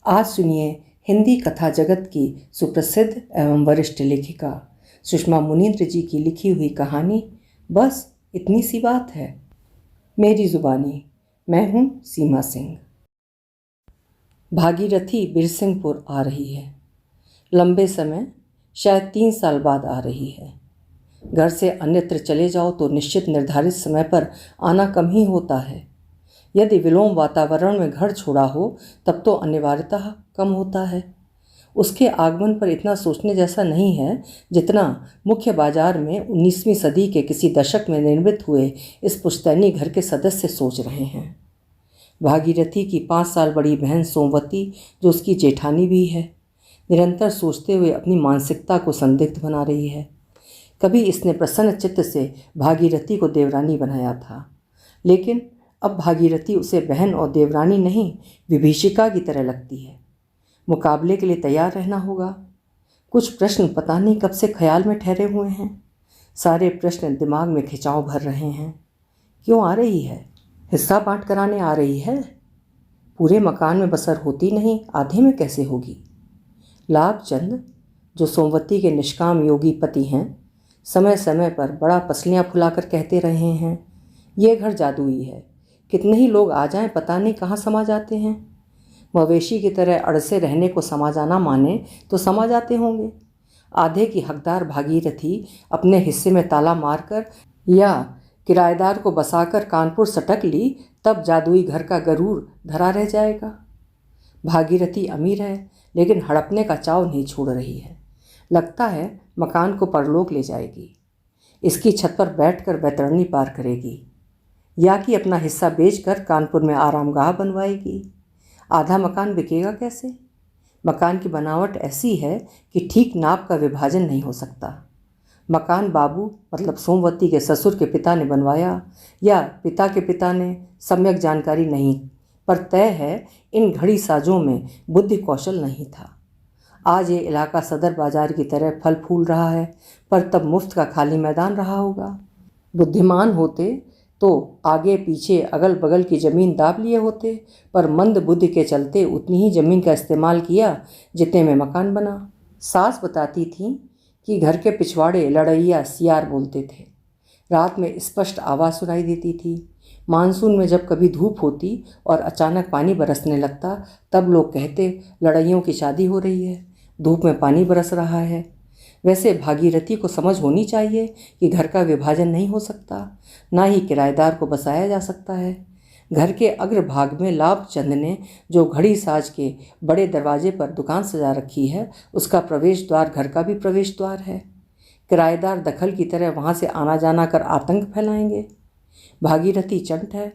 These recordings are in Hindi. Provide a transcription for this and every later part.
आज सुनिए हिंदी कथा जगत की सुप्रसिद्ध एवं वरिष्ठ लेखिका सुषमा मुनीन्द्र जी की लिखी हुई कहानी बस इतनी सी बात है। मेरी जुबानी। मैं हूँ सीमा सिंह। भागीरथी बिरसिंहपुर आ रही है। लंबे समय, शायद 3 साल बाद आ रही है। घर से अन्यत्र चले जाओ तो निश्चित निर्धारित समय पर आना कम ही होता है। यदि विलोम वातावरण में घर छोड़ा हो तब तो अनिवार्यतः कम होता है। उसके आगमन पर इतना सोचने जैसा नहीं है जितना मुख्य बाजार में 19वीं सदी के किसी दशक में निर्मित हुए इस पुश्तैनी घर के सदस्य सोच रहे हैं। भागीरथी की 5 साल बड़ी बहन सोमवती, जो उसकी जेठानी भी है, निरंतर सोचते हुए अपनी मानसिकता को संदिग्ध बना रही है। कभी इसने प्रसन्न चित्त से भागीरथी को देवरानी बनाया था, लेकिन अब भागीरथी उसे बहन और देवरानी नहीं, विभीषिका की तरह लगती है। मुकाबले के लिए तैयार रहना होगा। कुछ प्रश्न पता नहीं कब से ख्याल में ठहरे हुए हैं। सारे प्रश्न दिमाग में खिंचाव भर रहे हैं। क्यों आ रही है? हिस्सा बांट कराने आ रही है? पूरे मकान में बसर होती नहीं, आधे में कैसे होगी? लाभचंद, जो सोमवती के निष्काम योगी पति हैं, समय समय पर बड़ा पसलियाँ फुलाकर कहते रहे हैं, ये घर जादुई है। कितने ही लोग आ जाएं, पता नहीं कहाँ समा जाते हैं। मवेशी की तरह अड़से रहने को समा जाना माने तो समा जाते होंगे। आधे की हकदार भागीरथी अपने हिस्से में ताला मारकर या किराएदार को बसाकर कानपुर सटक ली, तब जादुई घर का गरूर धरा रह जाएगा। भागीरथी अमीर है, लेकिन हड़पने का चाव नहीं छोड़ रही है। लगता है मकान को परलोक ले जाएगी। इसकी छत पर बैठकर बैतरणी पार करेगी, या कि अपना हिस्सा बेचकर कानपुर में आरामगाह बनवाएगी। आधा मकान बिकेगा कैसे? मकान की बनावट ऐसी है कि ठीक नाप का विभाजन नहीं हो सकता। मकान बाबू मतलब सोमवती के ससुर के पिता ने बनवाया या पिता के पिता ने, सम्यक जानकारी नहीं, पर तय है इन घड़ी साजों में बुद्धि कौशल नहीं था। आज ये इलाका सदर बाजार की तरह फल फूल रहा है, पर तब मुफ्त का खाली मैदान रहा होगा। बुद्धिमान होते तो आगे पीछे अगल बगल की ज़मीन दाब लिए होते, पर मंद बुद्धि के चलते उतनी ही ज़मीन का इस्तेमाल किया जितने में मकान बना। सास बताती थी कि घर के पिछवाड़े लड़ैया सियार बोलते थे। रात में स्पष्ट आवाज़ सुनाई देती थी। मानसून में जब कभी धूप होती और अचानक पानी बरसने लगता, तब लोग कहते लड़ैयों की शादी हो रही है, धूप में पानी बरस रहा है। वैसे भागीरथी को समझ होनी चाहिए कि घर का विभाजन नहीं हो सकता, ना ही किराएदार को बसाया जा सकता है। घर के अग्रभाग में लाभचंद ने जो घड़ी साज के बड़े दरवाजे पर दुकान सजा रखी है, उसका प्रवेश द्वार घर का भी प्रवेश द्वार है। किराएदार दखल की तरह वहाँ से आना जाना कर आतंक फैलाएंगे। भागीरथी चंट है,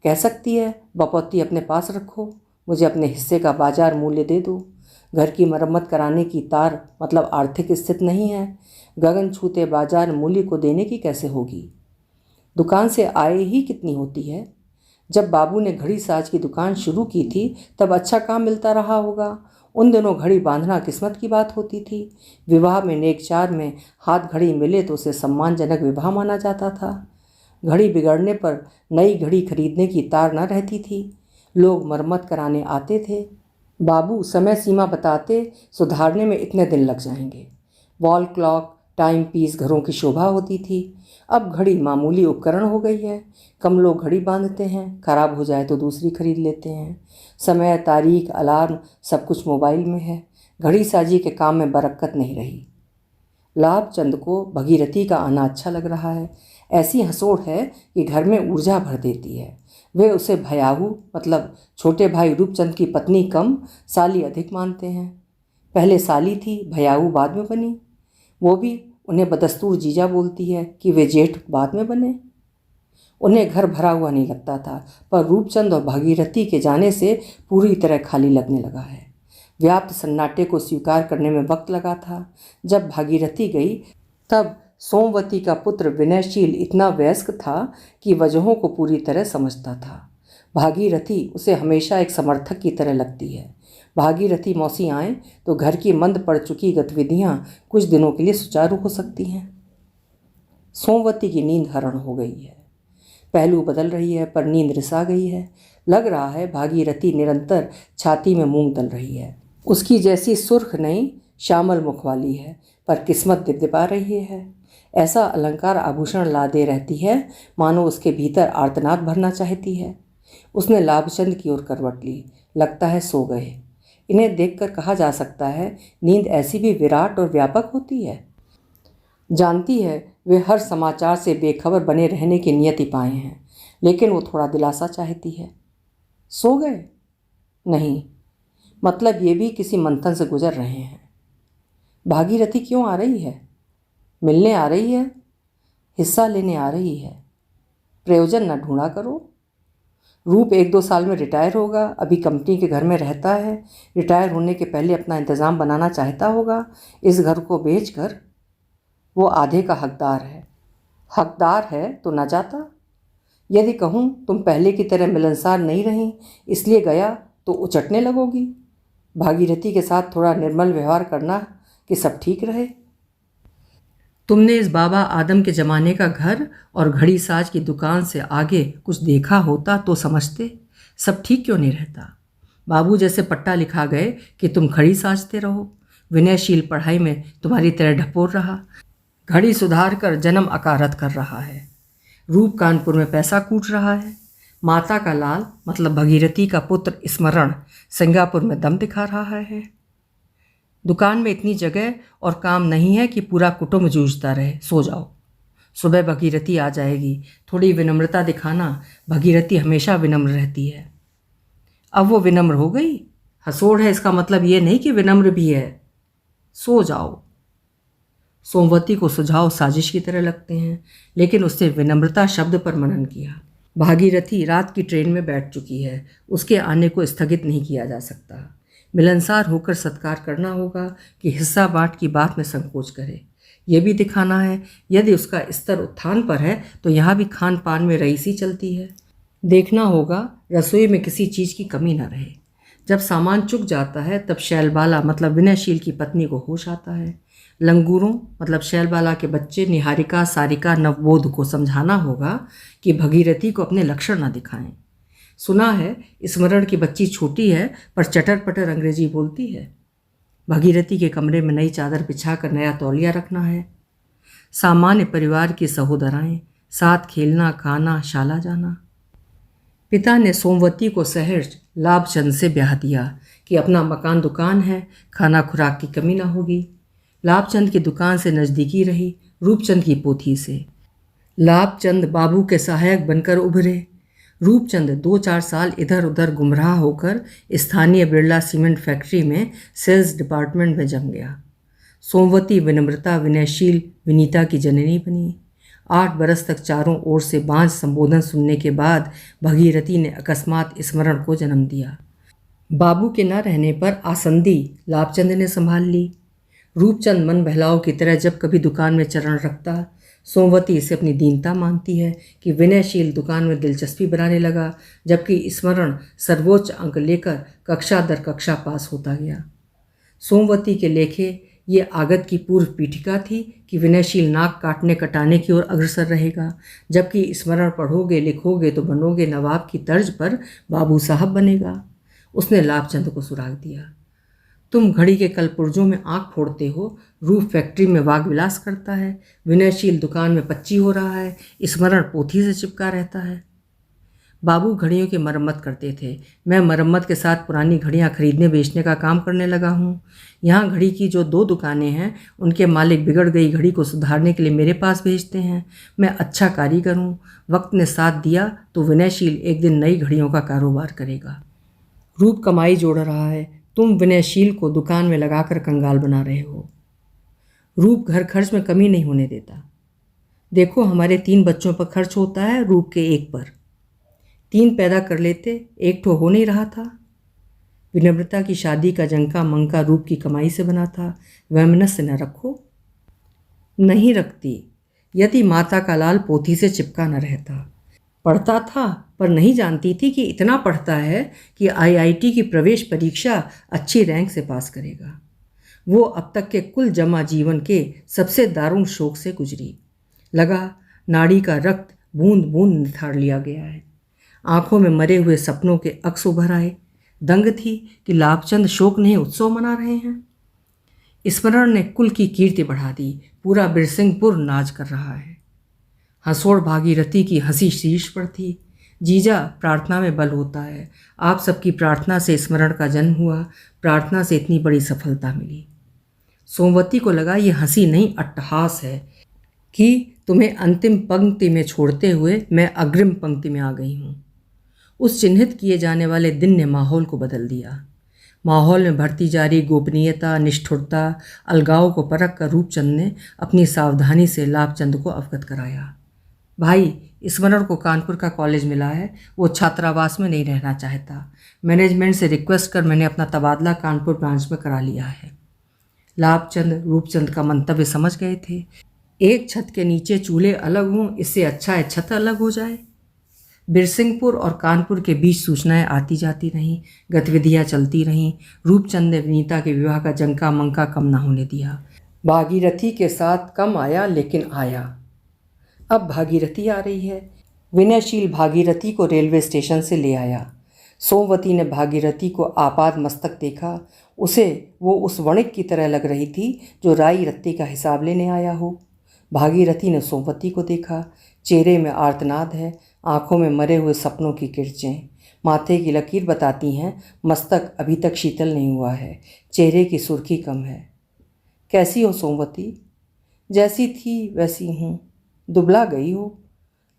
कह सकती है बपौती अपने पास रखो, मुझे अपने हिस्से का बाजार मूल्य दे दो। घर की मरम्मत कराने की तार मतलब आर्थिक स्थिति नहीं है। गगन छूते बाजार मूल्य को देने की कैसे होगी? दुकान से आय ही कितनी होती है? जब बाबू ने घड़ी साज की दुकान शुरू की थी तब अच्छा काम मिलता रहा होगा। उन दिनों घड़ी बांधना किस्मत की बात होती थी। विवाह में नेकचार में हाथ घड़ी मिले तो उसे सम्मानजनक विवाह माना जाता था। घड़ी बिगड़ने पर नई घड़ी खरीदने की तार न रहती थी। लोग मरम्मत कराने आते थे। बाबू समय सीमा बताते, सुधारने में इतने दिन लग जाएंगे। वॉल क्लॉक, टाइम पीस घरों की शोभा होती थी। अब घड़ी मामूली उपकरण हो गई है। कम लोग घड़ी बांधते हैं, खराब हो जाए तो दूसरी खरीद लेते हैं। समय, तारीख, अलार्म सब कुछ मोबाइल में है। घड़ी साजी के काम में बरकत नहीं रही। लाभचंद को भगीरथी का आना अच्छा लग रहा है। ऐसी हंसोड़ है कि घर में ऊर्जा भर देती है। वे उसे भयाहू मतलब छोटे भाई रूपचंद की पत्नी कम, साली अधिक मानते हैं। पहले साली थी, भयाहू बाद में बनी। वो भी उन्हें बदस्तूर जीजा बोलती है कि वे जेठ बाद में बने। उन्हें घर भरा हुआ नहीं लगता था, पर रूपचंद और भागीरथी के जाने से पूरी तरह खाली लगने लगा है। व्याप्त सन्नाटे को स्वीकार करने में वक्त लगा था। जब भागीरथी गई तब सोमवती का पुत्र विनयशील इतना वयस्क था कि वजहों को पूरी तरह समझता था। भागीरथी उसे हमेशा एक समर्थक की तरह लगती है। भागीरथी मौसी आए तो घर की मंद पड़ चुकी गतिविधियां कुछ दिनों के लिए सुचारू हो सकती हैं। सोमवती की नींद हरण हो गई है। पहलू बदल रही है, पर नींद रिसा गई है। लग रहा है भागीरथी निरंतर छाती में मूंग दल रही है। उसकी जैसी सुर्ख नहीं श्यामल मुख वाली है, पर किस्मत दिपदिपा रही है। ऐसा अलंकार आभूषण ला दे रहती है मानो उसके भीतर आर्तनाद भरना चाहती है। उसने लाभचंद की ओर करवट ली। लगता है सो गए। इन्हें देखकर कहा जा सकता है नींद ऐसी भी विराट और व्यापक होती है। जानती है वे हर समाचार से बेखबर बने रहने की नियति पाए हैं, लेकिन वो थोड़ा दिलासा चाहती है। सो गए? नहीं, मतलब ये भी किसी मंथन से गुजर रहे हैं। भागीरथी क्यों आ रही है? मिलने आ रही है, हिस्सा लेने आ रही है। प्रयोजन न ढूंढा करो। रूप 1-2 साल में रिटायर होगा, अभी कंपनी के घर में रहता है। रिटायर होने के पहले अपना इंतज़ाम बनाना चाहता होगा। इस घर को बेचकर वो आधे का हकदार है। हकदार है तो न जाता। यदि कहूँ तुम पहले की तरह मिलनसार नहीं रही, इसलिए गया, तो उचटने लगोगी। भागीरथी के साथ थोड़ा निर्मल व्यवहार करना कि सब ठीक रहे। तुमने इस बाबा आदम के ज़माने का घर और घड़ी साज की दुकान से आगे कुछ देखा होता तो समझते सब ठीक क्यों नहीं रहता। बाबू जैसे पट्टा लिखा गए कि तुम घड़ी साजते रहो। विनयशील पढ़ाई में तुम्हारी तरह ढपोर रहा। घड़ी सुधार कर जन्म अकारत कर रहा है। रूप कानपुर में पैसा कूट रहा है। माता का लाल मतलब भगीरथी का पुत्र स्मरण सिंगापुर में दम दिखा रहा है। दुकान में इतनी जगह और काम नहीं है कि पूरा कुटुंब जूझता रहे। सो जाओ। सुबह भगीरथी आ जाएगी। थोड़ी विनम्रता दिखाना। भगीरथी हमेशा विनम्र रहती है। अब वो विनम्र हो गई। हंसोड़ है इसका मतलब ये नहीं कि विनम्र भी है। सो जाओ। सोमवती को सुझाव साजिश की तरह लगते हैं, लेकिन उसने विनम्रता शब्द पर मनन किया। भागीरथी रात की ट्रेन में बैठ चुकी है। उसके आने को स्थगित नहीं किया जा सकता। मिलनसार होकर सत्कार करना होगा कि हिस्सा बांट की बात में संकोच करे। यह भी दिखाना है यदि उसका स्तर उत्थान पर है तो यहाँ भी खान पान में रईसी चलती है। देखना होगा रसोई में किसी चीज़ की कमी न रहे। जब सामान चुक जाता है तब शैलबाला मतलब विनयशील की पत्नी को होश आता है। लंगूरों मतलब शैलबाला के बच्चे निहारिका, सारिका, नवबोध को समझाना होगा कि भगीरथी को अपने लक्षण न दिखाएं। सुना है स्मरण की बच्ची छोटी है पर चटर पटर अंग्रेजी बोलती है। भगीरथी के कमरे में नई चादर बिछाकर नया तौलिया रखना है। सामान्य परिवार की सहोदराएं, साथ खेलना, खाना, शाला जाना। पिता ने सोमवती को सहर्ष लाभचंद से ब्याह दिया कि अपना मकान दुकान है, खाना खुराक की कमी ना होगी। लाभचंद की दुकान से नज़दीकी रही रूपचंद की पोथी से। लाभचंद बाबू के सहायक बनकर उभरे। रूपचंद 2-4 साल इधर उधर गुमराह होकर स्थानीय बिरला सीमेंट फैक्ट्री में सेल्स डिपार्टमेंट में जम गया। सोमवती विनम्रता, विनयशील, विनीता की जननी बनी। 8 बरस तक चारों ओर से बांझ संबोधन सुनने के बाद भगीरथी ने अकस्मात स्मरण को जन्म दिया। बाबू के न रहने पर आसंदी लाभचंद ने संभाल ली। रूपचंद मन बहलाव की तरह जब कभी दुकान में चरण रखता, सोमवती इसे अपनी दीनता मानती है कि विनयशील दुकान में दिलचस्पी बनाने लगा, जबकि स्मरण सर्वोच्च अंक लेकर कक्षा दर कक्षा पास होता गया। सोमवती के लेखे ये आगत की पूर्व पीठिका थी कि विनयशील नाक काटने कटाने की ओर अग्रसर रहेगा, जबकि स्मरण पढ़ोगे लिखोगे तो बनोगे नवाब की तर्ज पर बाबू साहब बनेगा। उसने लाभचंद को सुराग दिया। तुम घड़ी के कलपुर्जों में आंख फोड़ते हो, रूफ फैक्ट्री में वाग विलास करता है, विनयशील दुकान में पच्ची हो रहा है, स्मरण पोथी से चिपका रहता है। बाबू घड़ियों की मरम्मत करते थे। मैं मरम्मत के साथ पुरानी घड़ियां खरीदने बेचने का काम करने लगा हूँ। यहाँ घड़ी की जो 2 दुकानें हैं उनके मालिक बिगड़ गई घड़ी को सुधारने के लिए मेरे पास भेजते हैं। मैं अच्छा कारीगर हूँ। वक्त ने साथ दिया तो विनयशील एक दिन नई घड़ियों का कारोबार करेगा। रूप कमाई जोड़ रहा है, तुम विनयशील को दुकान में लगाकर कंगाल बना रहे हो। रूप घर खर्च में कमी नहीं होने देता। देखो हमारे 3 बच्चों पर खर्च होता है, रूप के 1 पर। 3 पैदा कर लेते, 1 ठो हो नहीं रहा था। विनम्रता की शादी का जंका मंका रूप की कमाई से बना था। वैमनस्य न रखो। नहीं रखती। यदि माता का लाल पोथी से चिपका न रहता। पढ़ता था पर नहीं जानती थी कि इतना पढ़ता है कि IIT की प्रवेश परीक्षा अच्छी रैंक से पास करेगा। वो अब तक के कुल जमा जीवन के सबसे दारुण शोक से गुजरी। लगा नाड़ी का रक्त बूंद बूंद निथार लिया गया है। आंखों में मरे हुए सपनों के अक्स उभर आए। दंग थी कि लाभचंद शोक नहीं उत्सव मना रहे हैं। स्मरण ने कुल की कीर्ति बढ़ा दी। पूरा बिरसिंहपुर नाच कर रहा है। हंसोड़ भागीरथी की हंसी शीर्ष पर थी। जीजा, प्रार्थना में बल होता है। आप सबकी प्रार्थना से स्मरण का जन्म हुआ। प्रार्थना से इतनी बड़ी सफलता मिली। सोमवती को लगा ये हंसी नहीं अट्टहास है कि तुम्हें अंतिम पंक्ति में छोड़ते हुए मैं अग्रिम पंक्ति में आ गई हूँ। उस चिन्हित किए जाने वाले दिन ने माहौल को बदल दिया। माहौल में बढ़ती जा रही गोपनीयता, निष्ठुरता, अलगाव को परख कर रूपचंद ने अपनी सावधानी से लाभचंद को अवगत कराया। भाई, स्मरण को कानपुर का कॉलेज मिला है। वो छात्रावास में नहीं रहना चाहता। मैनेजमेंट से रिक्वेस्ट कर मैंने अपना तबादला कानपुर ब्रांच में करा लिया है। लाभचंद रूपचंद का मंतव्य समझ गए थे। एक छत के नीचे चूल्हे अलग हों, इससे अच्छा है छत अलग हो जाए। बिरसिंहपुर और कानपुर के बीच सूचनाएं आती जाती रहीं, गतिविधियां चलती रहीं। रूपचंद ने विनीता के विवाह का जंका मंका कम ना होने दिया। भागीरथी के साथ कम आया, लेकिन आया। अब भागीरथी आ रही है। विनयशील भागीरथी को रेलवे स्टेशन से ले आया। सोमवती ने भागीरथी को आपाद मस्तक देखा। उसे वो उस वणिक की तरह लग रही थी जो राई रत्ती का हिसाब लेने आया हो। भागीरथी ने सोमवती को देखा। चेहरे में आर्तनाद है, आंखों में मरे हुए सपनों की किरचें। माथे की लकीर बताती हैं मस्तक अभी तक शीतल नहीं हुआ है, चेहरे की सुर्खी कम है। कैसी हो सोमवती? जैसी थी वैसी हूँ। दुबला गई हो।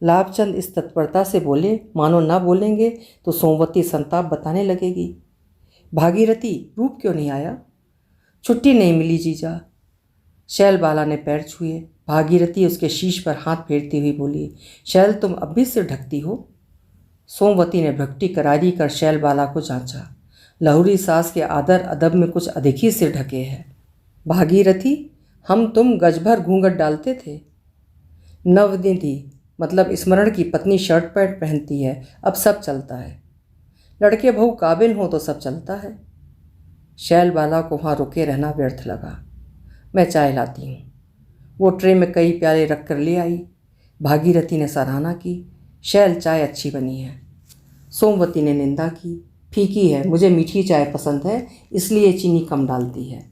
लाभचंद इस तत्परता से बोले मानो न बोलेंगे तो सोमवती संताप बताने लगेगी। भागीरथी, रूप क्यों नहीं आया? छुट्टी नहीं मिली जीजा। शैलबाला ने पैर छुए। भागीरथी उसके शीश पर हाथ फेरती हुई बोली, शैल, तुम अब भी सिर ढकती हो? सोमवती ने भक्ति करारी कर शैलबाला को जांचा। लहुरी सास के आदर अदब में कुछ अधिक ही सिर ढके है। भागीरथी, हम तुम गजभर घूंघट डालते थे। नवनिधि, मतलब स्मरण की पत्नी शर्ट पैंट पहनती है, अब सब चलता है। लड़के बहू काबिल हों तो सब चलता है। शैलबाला को वहाँ रुके रहना व्यर्थ लगा। मैं चाय लाती हूँ। वो ट्रे में कई प्याले रख कर ले आई। भागीरथी ने सराहना की, शैल, चाय अच्छी बनी है। सोमवती ने निंदा की, फीकी है, मुझे मीठी चाय पसंद है, इसलिए चीनी कम डालती है।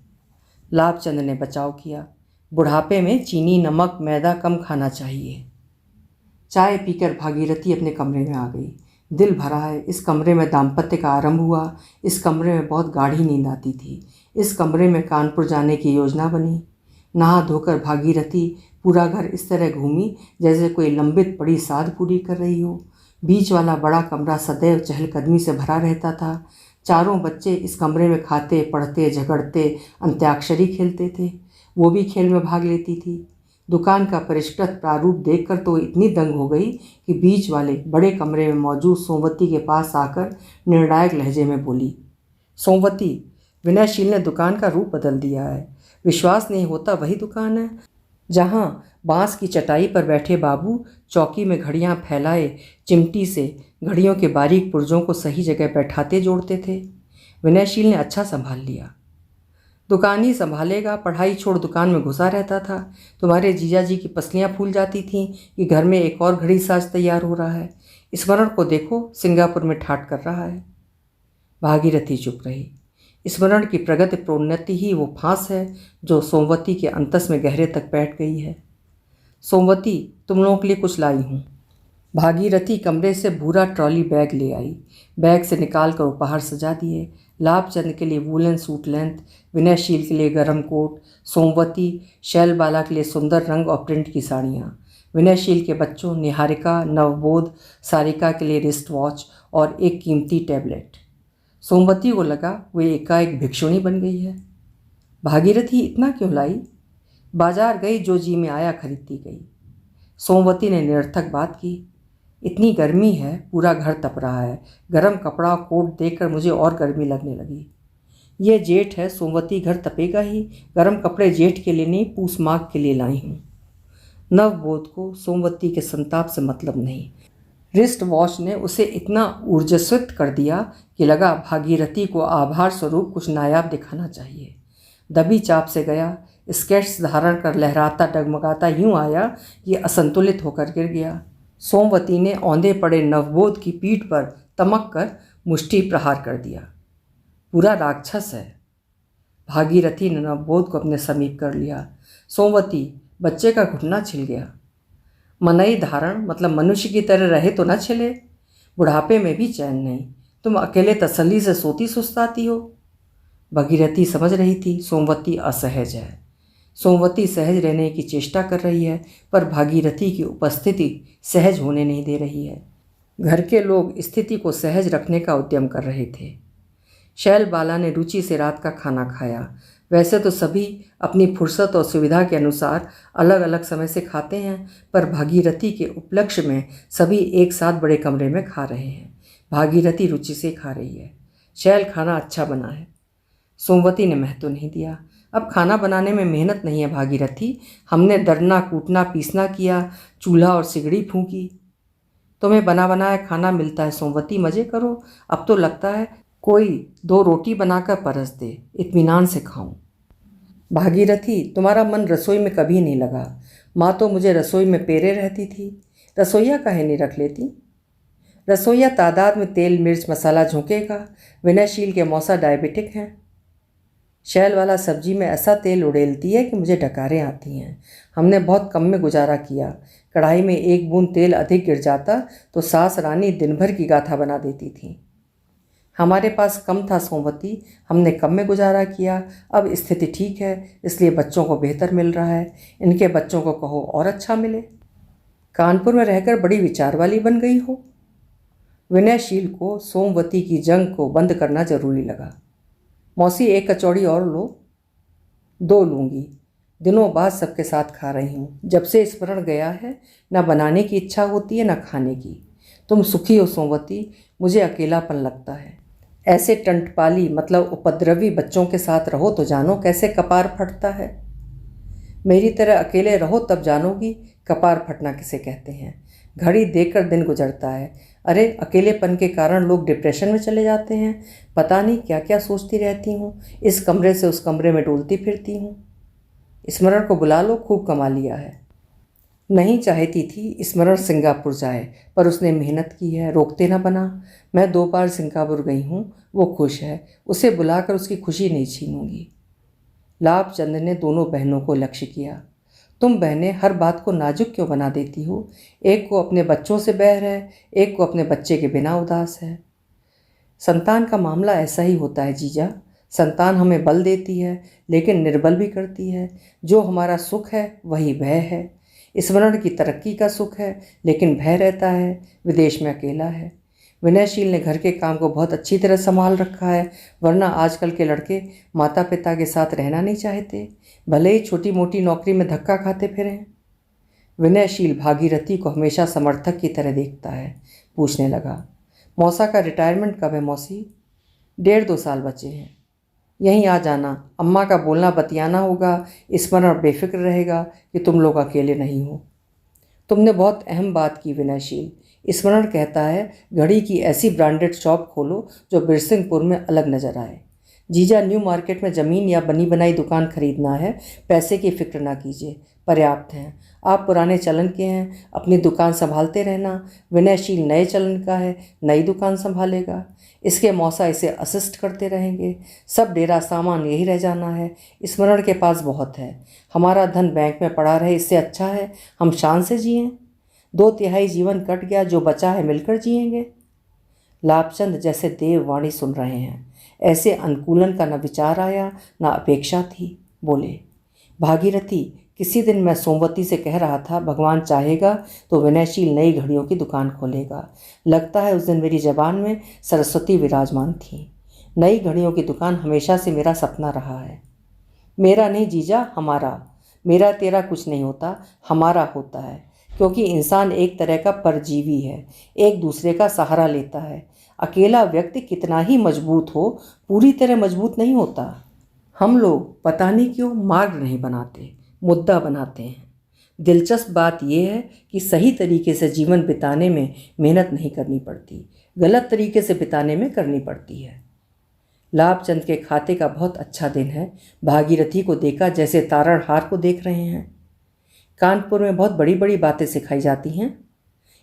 लाभचंद ने बचाव किया, बुढ़ापे में चीनी, नमक, मैदा कम खाना चाहिए। चाय पीकर भागीरथी अपने कमरे में आ गई। दिल भरा है। इस कमरे में दाम्पत्य का आरंभ हुआ। इस कमरे में बहुत गाढ़ी नींद आती थी। इस कमरे में कानपुर जाने की योजना बनी। नहा धोकर भागीरथी पूरा घर इस तरह घूमी जैसे कोई लंबित पड़ी साध पूरी कर रही हो। बीच वाला बड़ा कमरा सदैव चहलकदमी से भरा रहता था। चारों बच्चे इस कमरे में खाते, पढ़ते, झगड़ते, अंत्याक्षरी खेलते थे। वो भी खेल में भाग लेती थी। दुकान का परिष्कृत प्रारूप देखकर तो इतनी दंग हो गई कि बीच वाले बड़े कमरे में मौजूद सोमवती के पास आकर निर्णायक लहजे में बोली, सोमवती, विनयशील ने दुकान का रूप बदल दिया है। विश्वास नहीं होता वही दुकान है जहाँ बांस की चटाई पर बैठे बाबू चौकी में घड़ियाँ फैलाए चिमटी से घड़ियों के बारीक पुर्जों को सही जगह बैठाते जोड़ते थे। विनयशील ने अच्छा संभाल लिया। दुकान ही संभालेगा, पढ़ाई छोड़ दुकान में घुसा रहता था। तुम्हारे जीजा जी की पसलियाँ फूल जाती थीं कि घर में एक और घड़ी साज तैयार हो रहा है। स्मरण को देखो, सिंगापुर में ठाठ कर रहा है। भागीरथी चुप रही। स्मरण की प्रगति प्रोन्नति ही वो फांस है जो सोमवती के अंतस में गहरे तक बैठ गई है। सोमवती, तुम लोगों के लिए कुछ लाई हूँ। भागीरथी कमरे से भूरा ट्रॉली बैग ले आई। बैग से निकाल कर उपहार सजा दिए। लाभचंद के लिए वूलन सूट लेंथ, विनयशील के लिए गर्म कोट, सोमवती, शैलबाला के लिए सुंदर रंग और प्रिंट की साड़ियाँ, विनयशील के बच्चों निहारिका, नवबोध, सारिका के लिए रिस्ट वॉच और एक कीमती टैबलेट। सोमवती को लगा वो एकाएक भिक्षुणी बन गई है। भागीरथी इतना क्यों लाई? बाजार गई, जो जी में आया खरीदती गई। सोमवती ने निरर्थक बात की, इतनी गर्मी है, पूरा घर तप रहा है। गर्म कपड़ा कोट देखकर मुझे और गर्मी लगने लगी। ये जेठ है, सोमवती, घर तपेगा ही। गर्म कपड़े जेठ के लिए नहीं, पूस माघ के लिए लाई हूँ। नवबोध को सोमवती के संताप से मतलब नहीं। रिस्ट वॉच ने उसे इतना ऊर्जस्वित कर दिया कि लगा भागीरथी को आभार स्वरूप कुछ नायाब दिखाना चाहिए। दबी चाप से गया, स्केट्स धारण कर लहराता डगमगाता यूं आया कि असंतुलित होकर गिर गया। सोमवती ने औंधे पड़े नवबोध की पीठ पर तमक कर मुष्टि प्रहार कर दिया। पूरा राक्षस है। भागीरथी ने नवबोध को अपने समीप कर लिया। सोमवती, बच्चे का घुटना छिल गया। मनई धारण मतलब मनुष्य की तरह रहे तो न छिले। बुढ़ापे में भी चैन नहीं। तुम अकेले तसल्ली से सोती सुस्ताती हो। भागीरथी समझ रही थी सोमवती असहज है। सोमवती सहज रहने की चेष्टा कर रही है, पर भागीरथी की उपस्थिति सहज होने नहीं दे रही है। घर के लोग स्थिति को सहज रखने का उद्यम कर रहे थे। शैलबाला ने रुचि से रात का खाना खाया। वैसे तो सभी अपनी फुर्सत और सुविधा के अनुसार अलग अलग समय से खाते हैं, पर भागीरथी के उपलक्ष्य में सभी एक साथ बड़े कमरे में खा रहे हैं। भागीरथी रुचि से खा रही है। शैल खाना अच्छा बना है। सोमवती ने महत्व नहीं दिया। अब खाना बनाने में मेहनत नहीं है भागीरथी। हमने दरना कूटना पीसना किया, चूल्हा और सिगड़ी फूंकी। तुम्हें बना बनाया खाना मिलता है सोमवती, मज़े करो। अब तो लगता है कोई 2 रोटी बनाकर परस दे, इत्मीनान से खाऊं। भागीरथी, तुम्हारा मन रसोई में कभी नहीं लगा। माँ तो मुझे रसोई में पेरे रहती थी। रसोईया काहे नहीं रख लेती? रसोईया तादाद में तेल मिर्च मसाला झोंकेगा। विनयशील के मौसा डायबिटिक हैं। शैल वाला सब्जी में ऐसा तेल उड़ेलती है कि मुझे डकारें आती हैं। हमने बहुत कम में गुजारा किया। कढ़ाई में 1 बूंद तेल अधिक गिर जाता तो सास रानी दिन भर की गाथा बना देती थी। हमारे पास कम था सोमवती, हमने कम में गुजारा किया। अब स्थिति ठीक है, इसलिए बच्चों को बेहतर मिल रहा है। इनके बच्चों को कहो और अच्छा मिले। कानपुर में रहकर बड़ी विचार वाली बन गई हो। विनयशील को सोमवती की जंग को बंद करना जरूरी लगा। मौसी, 1 कचौड़ी और लो। 2 लूँगी। दिनों बाद सबके साथ खा रही हूँ। जब से स्मरण गया है, न बनाने की इच्छा होती है न खाने की। तुम सुखी हो सोमवती, मुझे अकेलापन लगता है। ऐसे टंटपाली मतलब उपद्रवी बच्चों के साथ रहो तो जानो कैसे कपार फटता है। मेरी तरह अकेले रहो तब जानोगी कपार फटना किसे कहते हैं। घड़ी देखकर दिन गुजरता है। अरे, अकेलेपन के कारण लोग डिप्रेशन में चले जाते हैं। पता नहीं क्या क्या सोचती रहती हूँ। इस कमरे से उस कमरे में डोलती फिरती हूँ। स्मरण को बुला लो, खूब कमा लिया है। नहीं चाहती थी स्मरण सिंगापुर जाए, पर उसने मेहनत की है, रोकते ना बना। मैं 2 बार सिंगापुर गई हूँ, वो खुश है। उसे बुलाकर उसकी खुशी नहीं छीनूंगी। लाभचंद ने दोनों बहनों को लक्ष्य किया। तुम बहनें हर बात को नाजुक क्यों बना देती हो? एक को अपने बच्चों से बैर है, एक को अपने बच्चे के बिना उदास है। संतान का मामला ऐसा ही होता है जीजा। संतान हमें बल देती है, लेकिन निर्बल भी करती है। जो हमारा सुख है वही भय है। स्मरण की तरक्की का सुख है, लेकिन भय रहता है। विदेश में अकेला है। विनयशील ने घर के काम को बहुत अच्छी तरह संभाल रखा है, वरना आजकल के लड़के माता पिता के साथ रहना नहीं चाहते, भले ही छोटी मोटी नौकरी में धक्का खाते फिरें। विनयशील भागीरथी को हमेशा समर्थक की तरह देखता है। पूछने लगा, मौसा का रिटायरमेंट कब है मौसी? 1.5-2 साल बचे हैं। यहीं आ जाना, अम्मा का बोलना बतियाना होगा। स्मरण बेफिक्र रहेगा कि तुम लोग अकेले नहीं हो। तुमने बहुत अहम बात की विनयशील। स्मरण कहता है घड़ी की ऐसी ब्रांडेड शॉप खोलो जो बिरसिंहपुर में अलग नज़र आए। जीजा, न्यू मार्केट में ज़मीन या बनी बनाई दुकान खरीदना है, पैसे की फिक्र ना कीजिए, पर्याप्त हैं। आप पुराने चलन के हैं, अपनी दुकान संभालते रहना। विनयशील नए चलन का है, नई दुकान संभालेगा। इसके मौसा इसे असिस्ट करते रहेंगे। सब डेरा सामान यही रह जाना है। स्मरण के पास बहुत है। हमारा धन बैंक में पड़ा रहे, इससे अच्छा है हम शान से जिएं। 2/3 जीवन कट गया, जो बचा है मिलकर जिएंगे। लाभचंद जैसे देव वाणी सुन रहे हैं। ऐसे अनुकूलन का न विचार आया न अपेक्षा थी। बोले, भागीरथी, किसी दिन मैं सोमवती से कह रहा था भगवान चाहेगा तो विनयशील नई घड़ियों की दुकान खोलेगा। लगता है उस दिन मेरी जबान में सरस्वती विराजमान थी। नई घड़ियों की दुकान हमेशा से मेरा सपना रहा है। मेरा नहीं जीजा, हमारा। मेरा तेरा कुछ नहीं होता, हमारा होता है, क्योंकि इंसान एक तरह का परजीवी है, एक दूसरे का सहारा लेता है। अकेला व्यक्ति कितना ही मजबूत हो, पूरी तरह मजबूत नहीं होता। हम लोग पता नहीं क्यों मार्ग नहीं बनाते, मुद्दा बनाते हैं। दिलचस्प बात यह है कि सही तरीके से जीवन बिताने में मेहनत नहीं करनी पड़ती, गलत तरीके से बिताने में करनी पड़ती है। लाभचंद के खाते का बहुत अच्छा दिन है। भागीरथी को देखा जैसे तारणहार को देख रहे हैं। कानपुर में बहुत बड़ी बड़ी बातें सिखाई जाती हैं।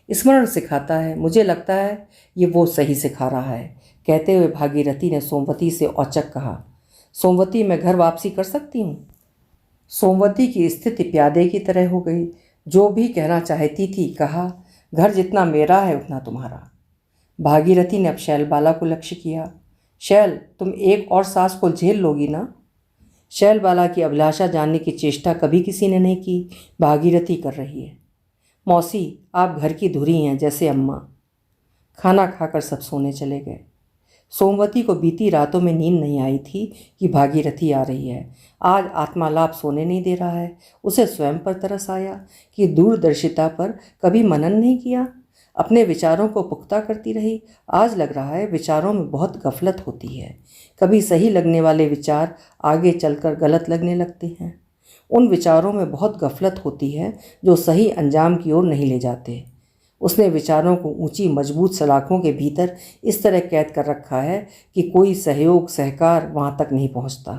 स्मरण सिखाता है, मुझे लगता है ये वो सही सिखा रहा है। कहते हुए भागीरथी ने सोमवती से औचक कहा, सोमवती, मैं घर वापसी कर सकती हूँ? सोमवती की स्थिति प्यादे की तरह हो गई। जो भी कहना चाहती थी कहा, घर जितना मेरा है उतना तुम्हारा। भागीरथी ने अब शैलबाला को लक्ष्य किया। शैल, तुम एक और सास को झेल लोगी ना? शैलबाला की अभिलाषा जानने की चेष्टा कभी किसी ने नहीं की। भागीरथी कर रही है। मौसी, आप घर की धुरी हैं जैसे अम्मा। खाना खाकर सब सोने चले गए। सोमवती को बीती रातों में नींद नहीं आई थी कि भागीरथी आ रही है। आज आत्मालाप सोने नहीं दे रहा है। उसे स्वयं पर तरस आया कि दूरदर्शिता पर कभी मनन नहीं किया। अपने विचारों को पुख्ता करती रही। आज लग रहा है विचारों में बहुत गफलत होती है। कभी सही लगने वाले विचार आगे चलकर गलत लगने लगते हैं। उन विचारों में बहुत गफलत होती है जो सही अंजाम की ओर नहीं ले जाते। उसने विचारों को ऊंची मजबूत सलाखों के भीतर इस तरह कैद कर रखा है कि कोई सहयोग सहकार वहां तक नहीं पहुंचता।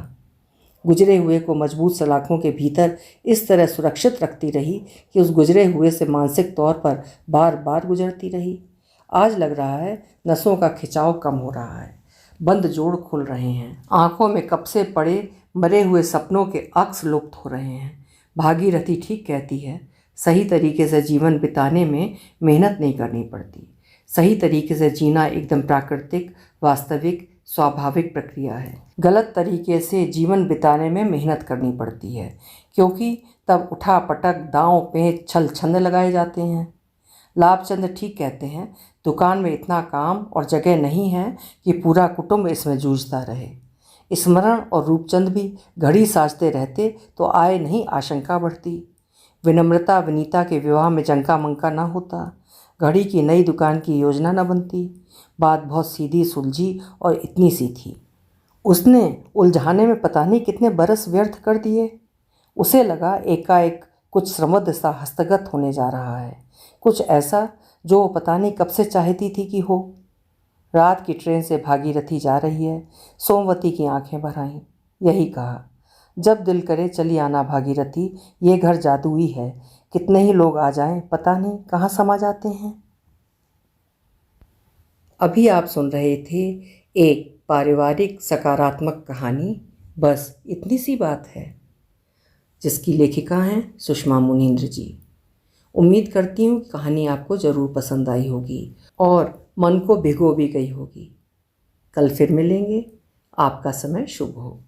गुजरे हुए को मजबूत सलाखों के भीतर इस तरह सुरक्षित रखती रही कि उस गुजरे हुए से मानसिक तौर पर बार बार गुजरती रही। आज लग रहा है नसों का खिंचाव कम हो रहा है, बंद जोड़ खुल रहे हैं, आंखों में कब से पड़े मरे हुए सपनों के अक्स लुप्त हो रहे हैं। भागीरथी ठीक कहती है, सही तरीके से जीवन बिताने में मेहनत नहीं करनी पड़ती। सही तरीके से जीना एकदम प्राकृतिक, वास्तविक, स्वाभाविक प्रक्रिया है। गलत तरीके से जीवन बिताने में मेहनत करनी पड़ती है, क्योंकि तब उठा पटक, दांव पेंच, छल छंद लगाए जाते हैं। लाभचंद ठीक कहते हैं, दुकान में इतना काम और जगह नहीं है कि पूरा कुटुंब इसमें जूझता रहे। स्मरण और रूपचंद भी घड़ी साजते रहते तो आय नहीं आशंका बढ़ती। विनम्रता विनीता के विवाह में जंका मंका ना होता। घड़ी की नई दुकान की योजना न बनती। बात बहुत सीधी सुलझी और इतनी सी थी। उसने उलझाने में पता नहीं कितने बरस व्यर्थ कर दिए। उसे लगा एकाएक कुछ समृद्ध सा हस्तगत होने जा रहा है, कुछ ऐसा जो वो पता नहीं कब से चाहती थी कि हो। रात की ट्रेन से भागीरथी जा रही है। सोमवती की आंखें भर आईं। यही कहा, जब दिल करे चली आना भागीरथी, ये घर जादुई है। कितने ही लोग आ जाएं, पता नहीं कहाँ समा जाते हैं। अभी आप सुन रहे थे एक पारिवारिक सकारात्मक कहानी, बस इतनी सी बात है, जिसकी लेखिका हैं सुषमा मुनींद्र जी। उम्मीद करती हूँ कि कहानी आपको ज़रूर पसंद आई होगी और मन को भिगो भी गई होगी। कल फिर मिलेंगे। आपका समय शुभ हो।